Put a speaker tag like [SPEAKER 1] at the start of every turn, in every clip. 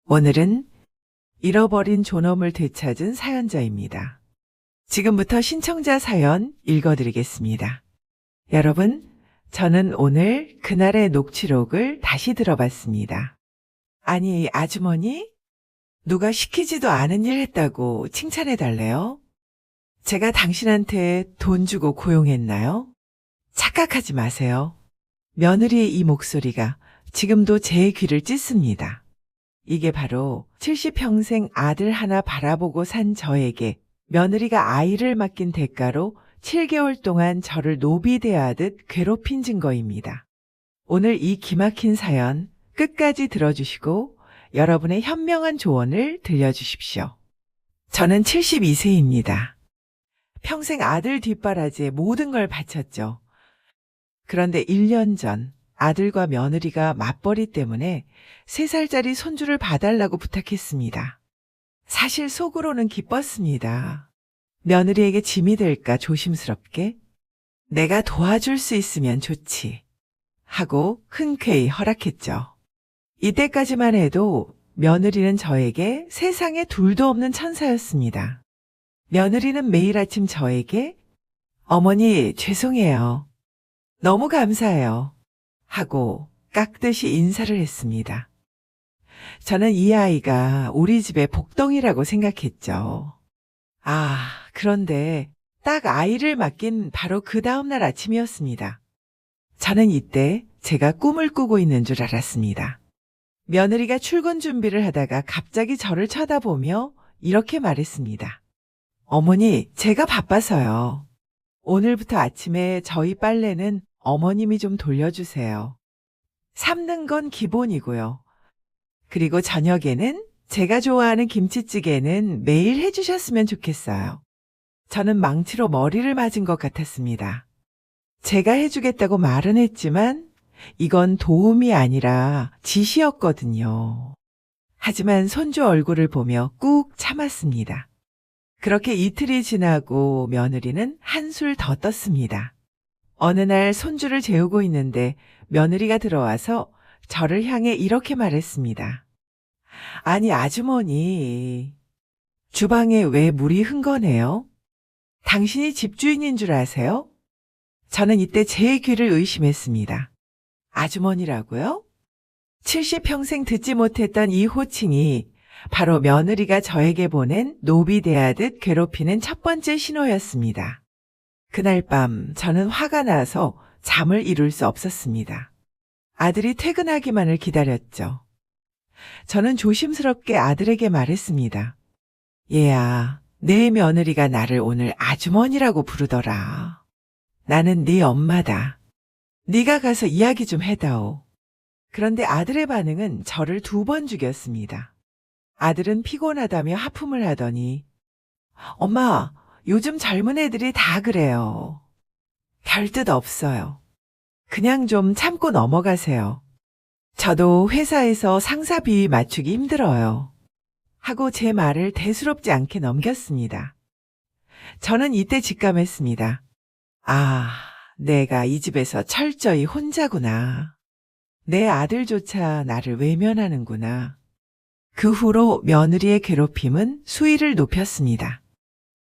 [SPEAKER 1] 오늘은 잃어버린 존엄을 되찾은 사연자입니다. 지금부터 신청자 사연 읽어드리겠습니다. 여러분, 저는 오늘 그날의 녹취록을 다시 들어봤습니다. 아니, 아주머니? 누가 시키지도 않은 일 했다고 칭찬해달래요? 제가 당신한테 돈 주고 고용했나요? 착각하지 마세요. 며느리의 이 목소리가 지금도 제 귀를 찢습니다. 이게 바로 70평생 아들 하나 바라보고 산 저에게 며느리가 아이를 맡긴 대가로 7개월 동안 저를 노비 대하듯 괴롭힌 증거입니다. 오늘 이 기막힌 사연 끝까지 들어주시고 여러분의 현명한 조언을 들려주십시오. 저는 72세입니다. 평생 아들 뒷바라지에 모든 걸 바쳤죠. 그런데 1년 전 아들과 며느리가 맞벌이 때문에 3살짜리 손주를 봐달라고 부탁했습니다. 사실 속으로는 기뻤습니다. 며느리에게 짐이 될까 조심스럽게 내가 도와줄 수 있으면 좋지 하고 흔쾌히 허락했죠. 이때까지만 해도 며느리는 저에게 세상에 둘도 없는 천사였습니다. 며느리는 매일 아침 저에게 어머니 죄송해요. 너무 감사해요. 하고 깍듯이 인사를 했습니다. 저는 이 아이가 우리 집의 복덩이라고 생각했죠. 그런데 딱 아이를 맡긴 바로 그 다음날 아침이었습니다. 저는 이때 제가 꿈을 꾸고 있는 줄 알았습니다. 며느리가 출근 준비를 하다가 갑자기 저를 쳐다보며 이렇게 말했습니다. 어머니, 제가 바빠서요. 오늘부터 아침에 저희 빨래는 어머님이 좀 돌려주세요. 삶는 건 기본이고요. 그리고 저녁에는 제가 좋아하는 김치찌개는 매일 해주셨으면 좋겠어요. 저는 망치로 머리를 맞은 것 같았습니다. 제가 해주겠다고 말은 했지만 이건 도움이 아니라 지시였거든요. 하지만 손주 얼굴을 보며 꾹 참았습니다. 그렇게 이틀이 지나고 며느리는 한술 더 떴습니다. 어느 날 손주를 재우고 있는데 며느리가 들어와서 저를 향해 이렇게 말했습니다. 아니, 아주머니, 주방에 왜 물이 흥건해요? 당신이 집주인인 줄 아세요? 저는 이때 제 귀를 의심했습니다. 아주머니라고요? 70평생 듣지 못했던 이 호칭이 바로 며느리가 저에게 보낸 노비 대하듯 괴롭히는 첫 번째 신호였습니다. 그날 밤 저는 화가 나서 잠을 이룰 수 없었습니다. 아들이 퇴근하기만을 기다렸죠. 저는 조심스럽게 아들에게 말했습니다. 얘야, 내 며느리가 나를 오늘 아주머니라고 부르더라. 나는 네 엄마다. 네가 가서 이야기 좀 해다오. 그런데 아들의 반응은 저를 2번 죽였습니다. 아들은 피곤하다며 하품을 하더니 엄마, 요즘 젊은 애들이 다 그래요. 별 뜻 없어요. 그냥 좀 참고 넘어가세요. 저도 회사에서 상사 비위 맞추기 힘들어요. 하고 제 말을 대수롭지 않게 넘겼습니다. 저는 이때 직감했습니다. 내가 이 집에서 철저히 혼자구나. 내 아들조차 나를 외면하는구나. 그 후로 며느리의 괴롭힘은 수위를 높였습니다.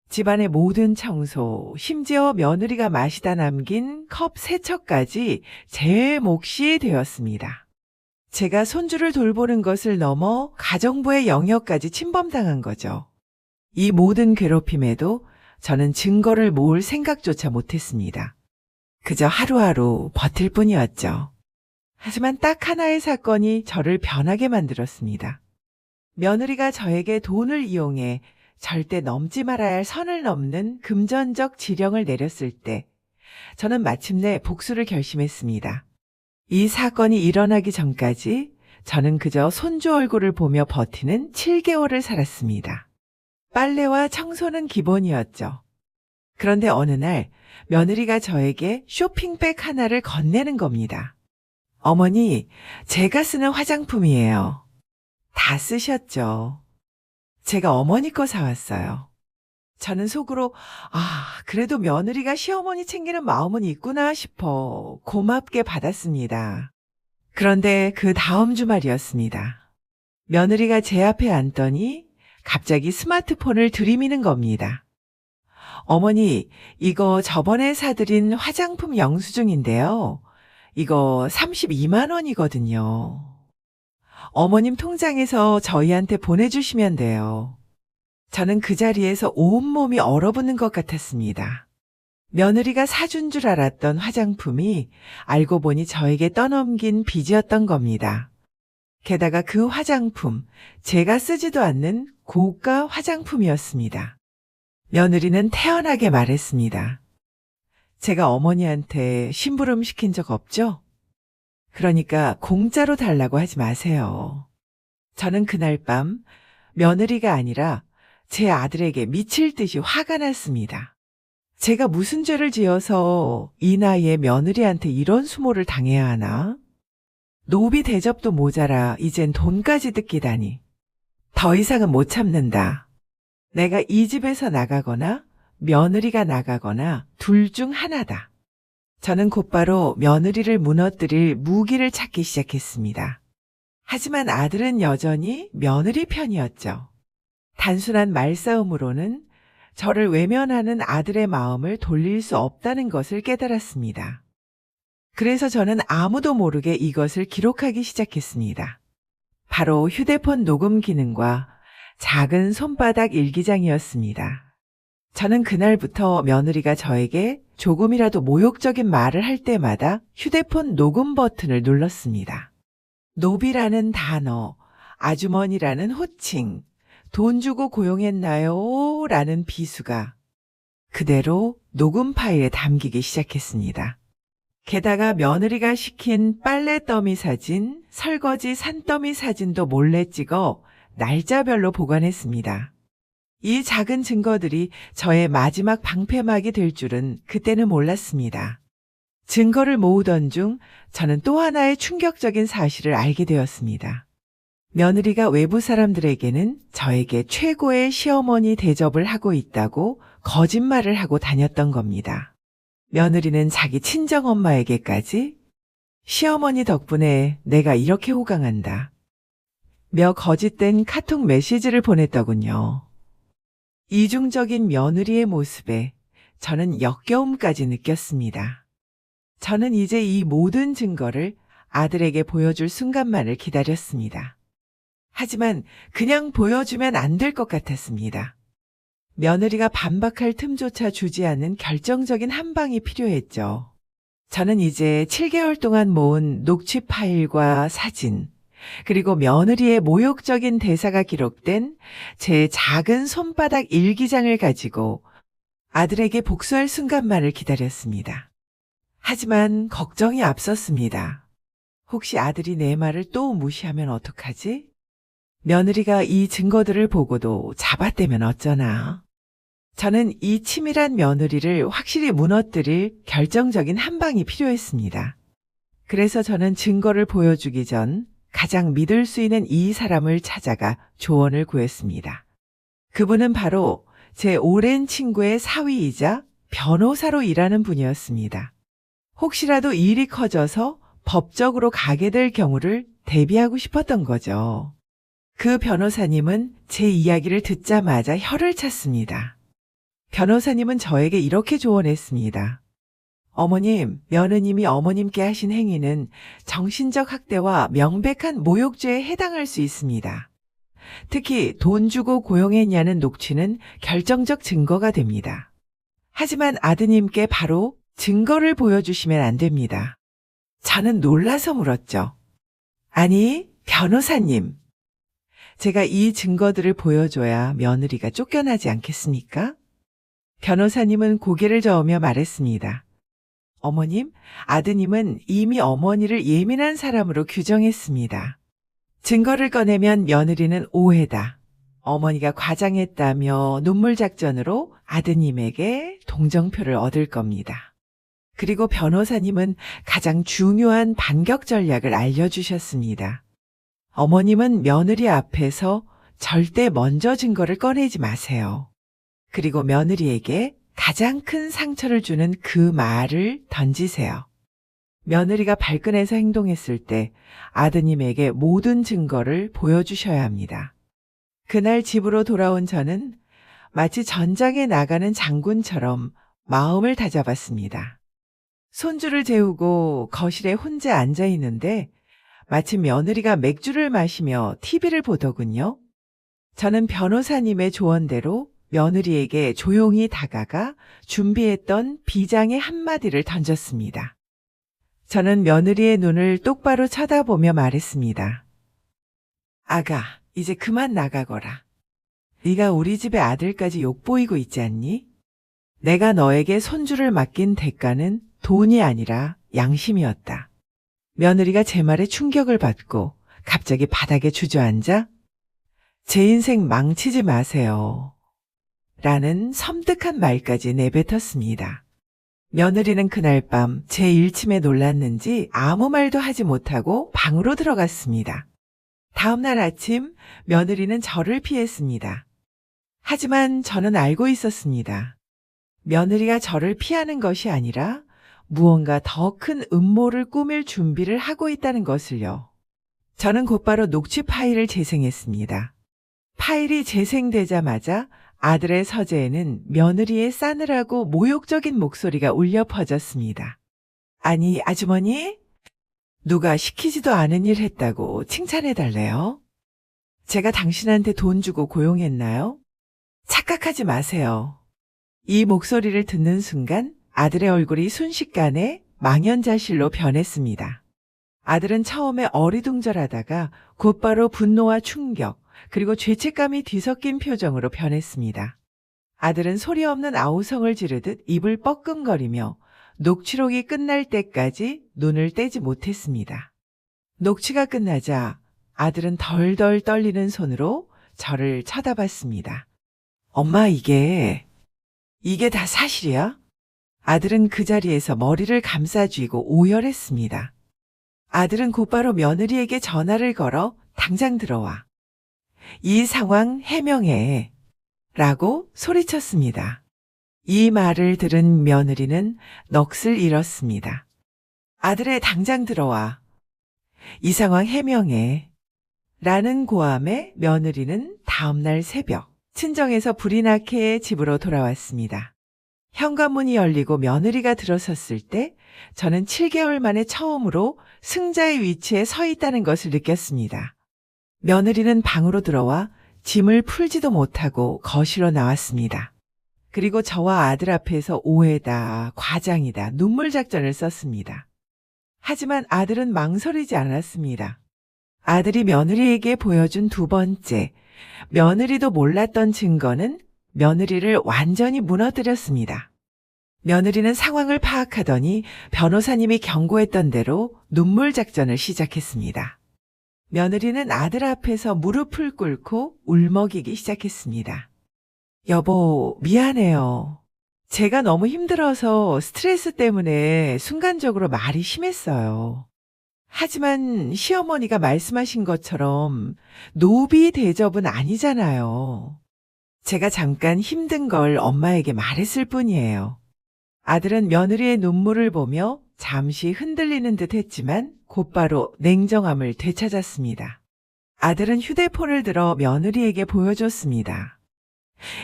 [SPEAKER 1] 집안의 모든 청소, 심지어 며느리가 마시다 남긴 컵 세척까지 제 몫이 되었습니다. 제가 손주를 돌보는 것을 넘어 가정부의 영역까지 침범당한 거죠. 이 모든 괴롭힘에도 저는 증거를 모을 생각조차 못했습니다. 그저 하루하루 버틸 뿐이었죠. 하지만 딱 하나의 사건이 저를 변하게 만들었습니다. 며느리가 저에게 돈을 이용해 절대 넘지 말아야 할 선을 넘는 금전적 지령을 내렸을 때 저는 마침내 복수를 결심했습니다. 이 사건이 일어나기 전까지 저는 그저 손주 얼굴을 보며 버티는 7개월을 살았습니다. 빨래와 청소는 기본이었죠. 그런데 어느 날 며느리가 저에게 쇼핑백 하나를 건네는 겁니다. 어머니, 제가 쓰는 화장품이에요. 다 쓰셨죠. 제가 어머니 거 사왔어요. 저는 속으로 그래도 며느리가 시어머니 챙기는 마음은 있구나 싶어 고맙게 받았습니다. 그런데 그 다음 주말이었습니다. 며느리가 제 앞에 앉더니 갑자기 스마트폰을 들이미는 겁니다. 어머니, 이거 저번에 사드린 화장품 영수증인데요. 이거 32만 원이거든요. 어머님 통장에서 저희한테 보내주시면 돼요. 저는 그 자리에서 온몸이 얼어붙는 것 같았습니다. 며느리가 사준 줄 알았던 화장품이 알고 보니 저에게 떠넘긴 빚이었던 겁니다. 게다가 그 화장품, 제가 쓰지도 않는 고가 화장품이었습니다. 며느리는 태연하게 말했습니다. 제가 어머니한테 심부름 시킨 적 없죠? 그러니까 공짜로 달라고 하지 마세요. 저는 그날 밤 며느리가 아니라 제 아들에게 미칠 듯이 화가 났습니다. 제가 무슨 죄를 지어서 이 나이에 며느리한테 이런 수모를 당해야 하나? 노비 대접도 모자라 이젠 돈까지 뜯기다니. 더 이상은 못 참는다. 내가 이 집에서 나가거나 며느리가 나가거나 둘 중 하나다. 저는 곧바로 며느리를 무너뜨릴 무기를 찾기 시작했습니다. 하지만 아들은 여전히 며느리 편이었죠. 단순한 말싸움으로는 저를 외면하는 아들의 마음을 돌릴 수 없다는 것을 깨달았습니다. 그래서 저는 아무도 모르게 이것을 기록하기 시작했습니다. 바로 휴대폰 녹음 기능과 작은 손바닥 일기장이었습니다. 저는 그날부터 며느리가 저에게 조금이라도 모욕적인 말을 할 때마다 휴대폰 녹음 버튼을 눌렀습니다. 노비라는 단어, 아주머니라는 호칭, 돈 주고 고용했나요? 라는 비수가 그대로 녹음 파일에 담기기 시작했습니다. 게다가 며느리가 시킨 빨래 더미 사진, 설거지 산더미 사진도 몰래 찍어 날짜별로 보관했습니다. 이 작은 증거들이 저의 마지막 방패막이 될 줄은 그때는 몰랐습니다. 증거를 모으던 중 저는 또 하나의 충격적인 사실을 알게 되었습니다. 며느리가 외부 사람들에게는 저에게 최고의 시어머니 대접을 하고 있다고 거짓말을 하고 다녔던 겁니다. 며느리는 자기 친정엄마에게까지 시어머니 덕분에 내가 이렇게 호강한다 며 거짓된 카톡 메시지를 보냈더군요. 이중적인 며느리의 모습에 저는 역겨움까지 느꼈습니다. 저는 이제 이 모든 증거를 아들에게 보여줄 순간만을 기다렸습니다. 하지만 그냥 보여주면 안 될 것 같았습니다. 며느리가 반박할 틈조차 주지 않는 결정적인 한 방이 필요했죠. 저는 이제 7개월 동안 모은 녹취 파일과 사진, 그리고 며느리의 모욕적인 대사가 기록된 제 작은 손바닥 일기장을 가지고 아들에게 복수할 순간만을 기다렸습니다. 하지만 걱정이 앞섰습니다. 혹시 아들이 내 말을 또 무시하면 어떡하지? 며느리가 이 증거들을 보고도 잡아떼면 어쩌나? 저는 이 치밀한 며느리를 확실히 무너뜨릴 결정적인 한 방이 필요했습니다. 그래서 저는 증거를 보여주기 전 가장 믿을 수 있는 이 사람을 찾아가 조언을 구했습니다. 그분은 바로 제 오랜 친구의 사위이자 변호사로 일하는 분이었습니다. 혹시라도 일이 커져서 법적으로 가게 될 경우를 대비하고 싶었던 거죠. 그 변호사님은 제 이야기를 듣자마자 혀를 찼습니다. 변호사님은 저에게 이렇게 조언했습니다. 어머님, 며느님이 어머님께 하신 행위는 정신적 학대와 명백한 모욕죄에 해당할 수 있습니다. 특히 돈 주고 고용했냐는 녹취는 결정적 증거가 됩니다. 하지만 아드님께 바로 증거를 보여주시면 안 됩니다. 저는 놀라서 물었죠. 아니, 변호사님. 제가 이 증거들을 보여줘야 며느리가 쫓겨나지 않겠습니까? 변호사님은 고개를 저으며 말했습니다. 어머님, 아드님은 이미 어머니를 예민한 사람으로 규정했습니다. 증거를 꺼내면 며느리는 오해다. 어머니가 과장했다며 눈물 작전으로 아드님에게 동정표를 얻을 겁니다. 그리고 변호사님은 가장 중요한 반격 전략을 알려주셨습니다. 어머님은 며느리 앞에서 절대 먼저 증거를 꺼내지 마세요. 그리고 며느리에게 가장 큰 상처를 주는 그 말을 던지세요. 며느리가 발끈해서 행동했을 때 아드님에게 모든 증거를 보여주셔야 합니다. 그날 집으로 돌아온 저는 마치 전장에 나가는 장군처럼 마음을 다잡았습니다. 손주를 재우고 거실에 혼자 앉아 있는데 마침 며느리가 맥주를 마시며 TV를 보더군요. 저는 변호사님의 조언대로 며느리에게 조용히 다가가 준비했던 비장의 한마디를 던졌습니다. 저는 며느리의 눈을 똑바로 쳐다보며 말했습니다. 아가, 이제 그만 나가거라. 네가 우리 집의 아들까지 욕보이고 있지 않니? 내가 너에게 손주를 맡긴 대가는 돈이 아니라 양심이었다. 며느리가 제 말에 충격을 받고 갑자기 바닥에 주저앉아 제 인생 망치지 마세요. 라는 섬뜩한 말까지 내뱉었습니다. 며느리는 그날 밤 제 일침에 놀랐는지 아무 말도 하지 못하고 방으로 들어갔습니다. 다음 날 아침 며느리는 저를 피했습니다. 하지만 저는 알고 있었습니다. 며느리가 저를 피하는 것이 아니라 무언가 더 큰 음모를 꾸밀 준비를 하고 있다는 것을요. 저는 곧바로 녹취 파일을 재생했습니다. 파일이 재생되자마자 아들의 서재에는 며느리의 싸늘하고 모욕적인 목소리가 울려 퍼졌습니다. 아니, 아주머니? 누가 시키지도 않은 일 했다고 칭찬해달래요? 제가 당신한테 돈 주고 고용했나요? 착각하지 마세요. 이 목소리를 듣는 순간 아들의 얼굴이 순식간에 망연자실로 변했습니다. 아들은 처음에 어리둥절하다가 곧바로 분노와 충격, 그리고 죄책감이 뒤섞인 표정으로 변했습니다. 아들은 소리 없는 아우성을 지르듯 입을 뻐끔거리며 녹취록이 끝날 때까지 눈을 떼지 못했습니다. 녹취가 끝나자 아들은 덜덜 떨리는 손으로 저를 쳐다봤습니다. 엄마, 이게 다 사실이야? 아들은 그 자리에서 머리를 감싸쥐고 오열했습니다. 아들은 곧바로 며느리에게 전화를 걸어 당장 들어와. 이 상황 해명해. 라고 소리쳤습니다. 이 말을 들은 며느리는 넋을 잃었습니다. 아들의 당장 들어와. 이 상황 해명해. 라는 고함에 며느리는 다음날 새벽 친정에서 불이 나게 집으로 돌아왔습니다. 현관문이 열리고 며느리가 들어섰을 때 저는 7개월 만에 처음으로 승자의 위치에 서 있다는 것을 느꼈습니다. 며느리는 방으로 들어와 짐을 풀지도 못하고 거실로 나왔습니다. 그리고 저와 아들 앞에서 오해다, 과장이다, 눈물 작전을 썼습니다. 하지만 아들은 망설이지 않았습니다. 아들이 며느리에게 보여준 두 번째, 며느리도 몰랐던 증거는 며느리를 완전히 무너뜨렸습니다. 며느리는 상황을 파악하더니 변호사님이 경고했던 대로 눈물 작전을 시작했습니다. 며느리는 아들 앞에서 무릎을 꿇고 울먹이기 시작했습니다. 여보, 미안해요. 제가 너무 힘들어서 스트레스 때문에 순간적으로 말이 심했어요. 하지만 시어머니가 말씀하신 것처럼 노비 대접은 아니잖아요. 제가 잠깐 힘든 걸 엄마에게 말했을 뿐이에요. 아들은 며느리의 눈물을 보며 잠시 흔들리는 듯 했지만 곧바로 냉정함을 되찾았습니다. 아들은 휴대폰을 들어 며느리에게 보여줬습니다.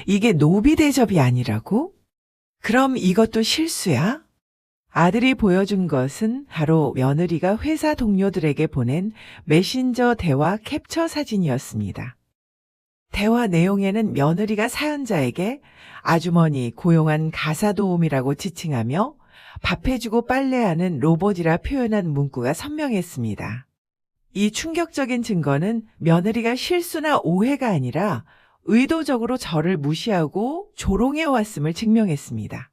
[SPEAKER 1] 이게 노비 대접이 아니라고? 그럼 이것도 실수야? 아들이 보여준 것은 바로 며느리가 회사 동료들에게 보낸 메신저 대화 캡처 사진이었습니다. 대화 내용에는 며느리가 사연자에게 아주머니 고용한 가사도우미라고 지칭하며 밥해주고 빨래하는 로봇이라 표현한 문구가 선명했습니다. 이 충격적인 증거는 며느리가 실수나 오해가 아니라 의도적으로 저를 무시하고 조롱해왔음을 증명했습니다.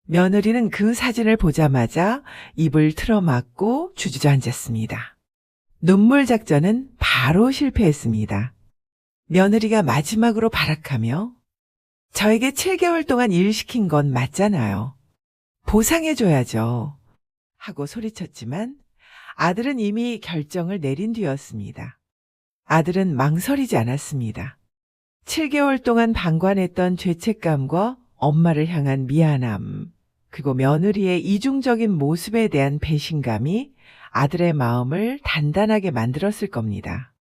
[SPEAKER 1] 며느리는 그 사진을 보자마자 입을 틀어막고 주저앉았습니다. 눈물 작전은 바로 실패했습니다. 며느리가 마지막으로 발악하며 저에게 7개월 동안 일 시킨 건 맞잖아요. 보상해줘야죠. 하고 소리쳤지만 아들은 이미 결정을 내린 뒤였습니다. 아들은 망설이지 않았습니다. 7개월 동안 방관했던 죄책감과 엄마를 향한 미안함, 그리고 며느리의 이중적인 모습에 대한 배신감이 아들의 마음을 단단하게 만들었을 겁니다.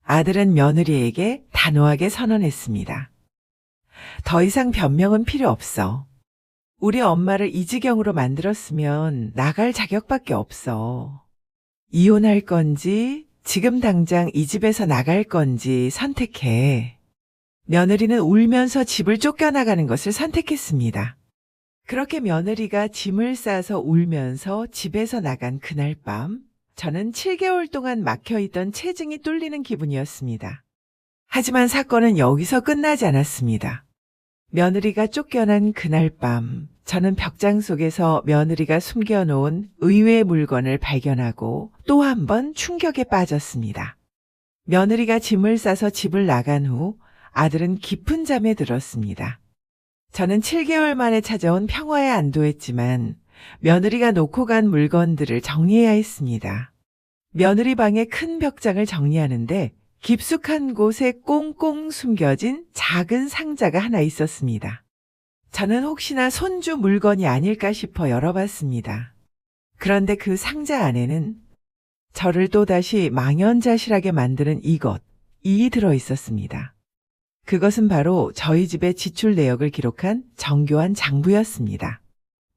[SPEAKER 1] 아들은 며느리에게 단호하게 선언했습니다. 더 이상 변명은 필요 없어. 우리 엄마를 이 지경으로 만들었으면 나갈 자격밖에 없어. 이혼할 건지 지금 당장 이 집에서 나갈 건지 선택해. 며느리는 울면서 집을 쫓겨나가는 것을 선택했습니다. 그렇게 며느리가 짐을 싸서 울면서 집에서 나간 그날 밤, 저는 7개월 동안 막혀있던 체증이 뚫리는 기분이었습니다. 하지만 사건은 여기서 끝나지 않았습니다. 며느리가 쫓겨난 그날 밤, 저는 벽장 속에서 며느리가 숨겨놓은 의외의 물건을 발견하고 또 한 번 충격에 빠졌습니다. 며느리가 짐을 싸서 집을 나간 후 아들은 깊은 잠에 들었습니다. 저는 7개월 만에 찾아온 평화에 안도했지만 며느리가 놓고 간 물건들을 정리해야 했습니다. 며느리 방의 큰 벽장을 정리하는데 깊숙한 곳에 꽁꽁 숨겨진 작은 상자가 하나 있었습니다. 저는 혹시나 손주 물건이 아닐까 싶어 열어봤습니다. 그런데 그 상자 안에는 저를 또다시 망연자실하게 만드는 이것이 들어있었습니다. 그것은 바로 저희 집의 지출 내역을 기록한 정교한 장부였습니다.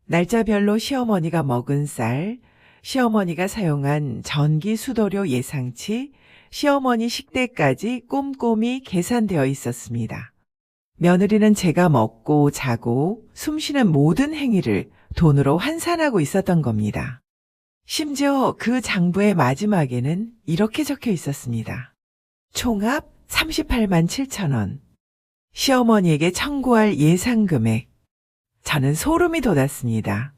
[SPEAKER 1] 날짜별로 시어머니가 먹은 쌀, 시어머니가 사용한 전기 수도료 예상치, 시어머니 식대까지 꼼꼼히 계산되어 있었습니다. 며느리는 제가 먹고 자고 숨쉬는 모든 행위를 돈으로 환산하고 있었던 겁니다. 심지어 그 장부의 마지막에는 이렇게 적혀 있었습니다. 총합 38만 7천 원. 시어머니에게 청구할 예상 금액. 저는 소름이 돋았습니다.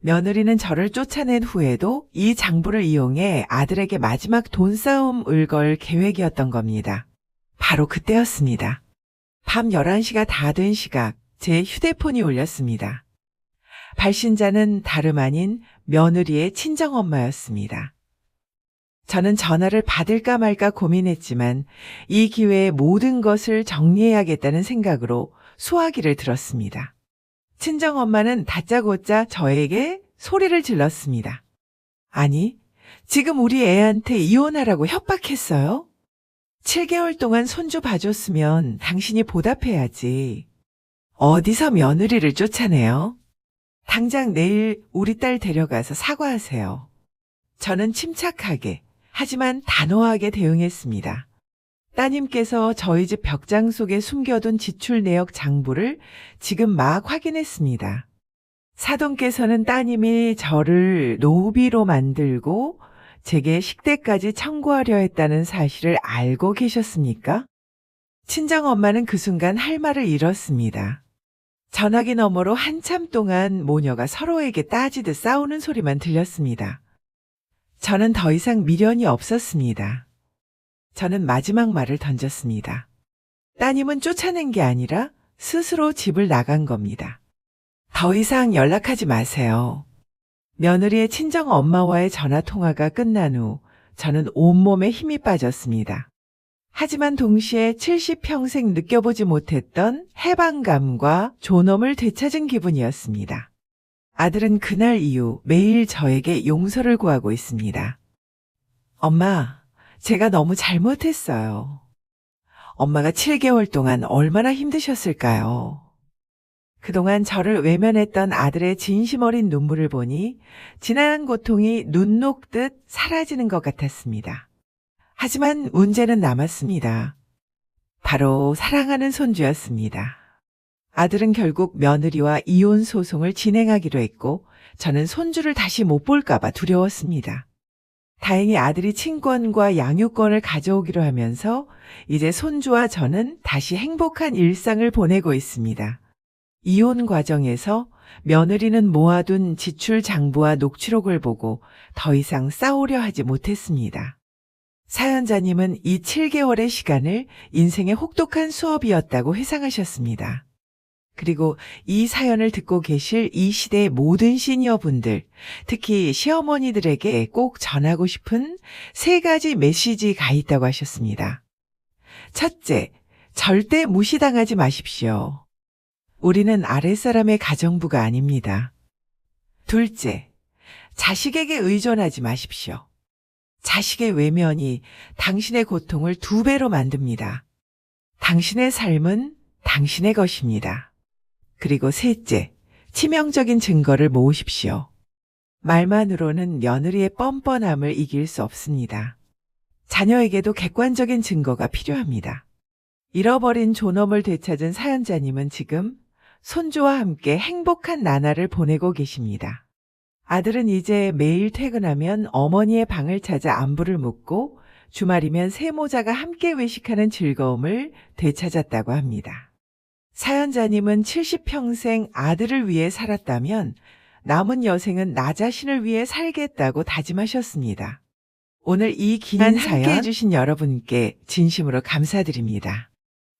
[SPEAKER 1] 며느리는 저를 쫓아낸 후에도 이 장부를 이용해 아들에게 마지막 돈싸움을 걸 계획이었던 겁니다. 바로 그때였습니다. 밤 11시가 다 된 시각, 제 휴대폰이 울렸습니다. 발신자는 다름 아닌 며느리의 친정엄마였습니다. 저는 전화를 받을까 말까 고민했지만 이 기회에 모든 것을 정리해야겠다는 생각으로 수화기를 들었습니다. 친정엄마는 다짜고짜 저에게 소리를 질렀습니다. 아니, 지금 우리 애한테 이혼하라고 협박했어요? 7개월 동안 손주 봐줬으면 당신이 보답해야지. 어디서 며느리를 쫓아내요? 당장 내일 우리 딸 데려가서 사과하세요. 저는 침착하게 하지만 단호하게 대응했습니다. 따님께서 저희 집 벽장 속에 숨겨둔 지출 내역 장부를 지금 막 확인했습니다. 사돈께서는 따님이 저를 노비로 만들고 제게 식대까지 청구하려 했다는 사실을 알고 계셨습니까? 친정엄마는 그 순간 할 말을 잃었습니다. 전화기 너머로 한참 동안 모녀가 서로에게 따지듯 싸우는 소리만 들렸습니다. 저는 더 이상 미련이 없었습니다. 저는 마지막 말을 던졌습니다. 따님은 쫓아낸 게 아니라 스스로 집을 나간 겁니다. 더 이상 연락하지 마세요. 며느리의 친정 엄마와의 전화 통화가 끝난 후 저는 온몸에 힘이 빠졌습니다. 하지만 동시에 70평생 느껴보지 못했던 해방감과 존엄을 되찾은 기분이었습니다. 아들은 그날 이후 매일 저에게 용서를 구하고 있습니다. 엄마, 제가 너무 잘못했어요. 엄마가 7개월 동안 얼마나 힘드셨을까요? 그동안 저를 외면했던 아들의 진심 어린 눈물을 보니 지난 고통이 눈 녹듯 사라지는 것 같았습니다. 하지만 문제는 남았습니다. 바로 사랑하는 손주였습니다. 아들은 결국 며느리와 이혼 소송을 진행하기로 했고 저는 손주를 다시 못 볼까봐 두려웠습니다. 다행히 아들이 친권과 양육권을 가져오기로 하면서 이제 손주와 저는 다시 행복한 일상을 보내고 있습니다. 이혼 과정에서 며느리는 모아둔 지출 장부와 녹취록을 보고 더 이상 싸우려 하지 못했습니다. 사연자님은 이 7개월의 시간을 인생의 혹독한 수업이었다고 회상하셨습니다. 그리고 이 사연을 듣고 계실 이 시대의 모든 시니어분들, 특히 시어머니들에게 꼭 전하고 싶은 3가지 메시지가 있다고 하셨습니다. 첫째, 절대 무시당하지 마십시오. 우리는 아랫사람의 가정부가 아닙니다. 둘째, 자식에게 의존하지 마십시오. 자식의 외면이 당신의 고통을 2배로 만듭니다. 당신의 삶은 당신의 것입니다. 그리고 셋째, 치명적인 증거를 모으십시오. 말만으로는 며느리의 뻔뻔함을 이길 수 없습니다. 자녀에게도 객관적인 증거가 필요합니다. 잃어버린 존엄을 되찾은 사연자님은 지금 손주와 함께 행복한 나날을 보내고 계십니다. 아들은 이제 매일 퇴근하면 어머니의 방을 찾아 안부를 묻고 주말이면 세모자가 함께 외식하는 즐거움을 되찾았다고 합니다. 사연자님은 70평생 아들을 위해 살았다면 남은 여생은 나 자신을 위해 살겠다고 다짐하셨습니다. 오늘 이 긴 사연 함께 해주신 여러분께 진심으로 감사드립니다.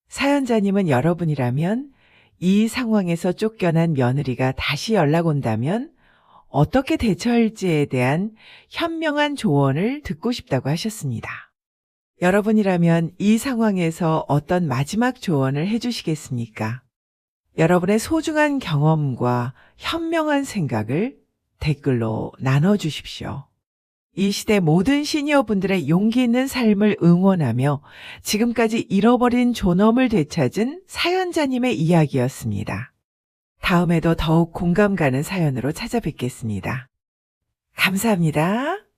[SPEAKER 1] 사연자님은 여러분이라면 이 상황에서 쫓겨난 며느리가 다시 연락 온다면 어떻게 대처할지에 대한 현명한 조언을 듣고 싶다고 하셨습니다. 여러분이라면 이 상황에서 어떤 마지막 조언을 해주시겠습니까? 여러분의 소중한 경험과 현명한 생각을 댓글로 나눠주십시오. 이 시대 모든 시니어분들의 용기 있는 삶을 응원하며 지금까지 잃어버린 존엄을 되찾은 사연자님의 이야기였습니다. 다음에도 더욱 공감 가는 사연으로 찾아뵙겠습니다. 감사합니다.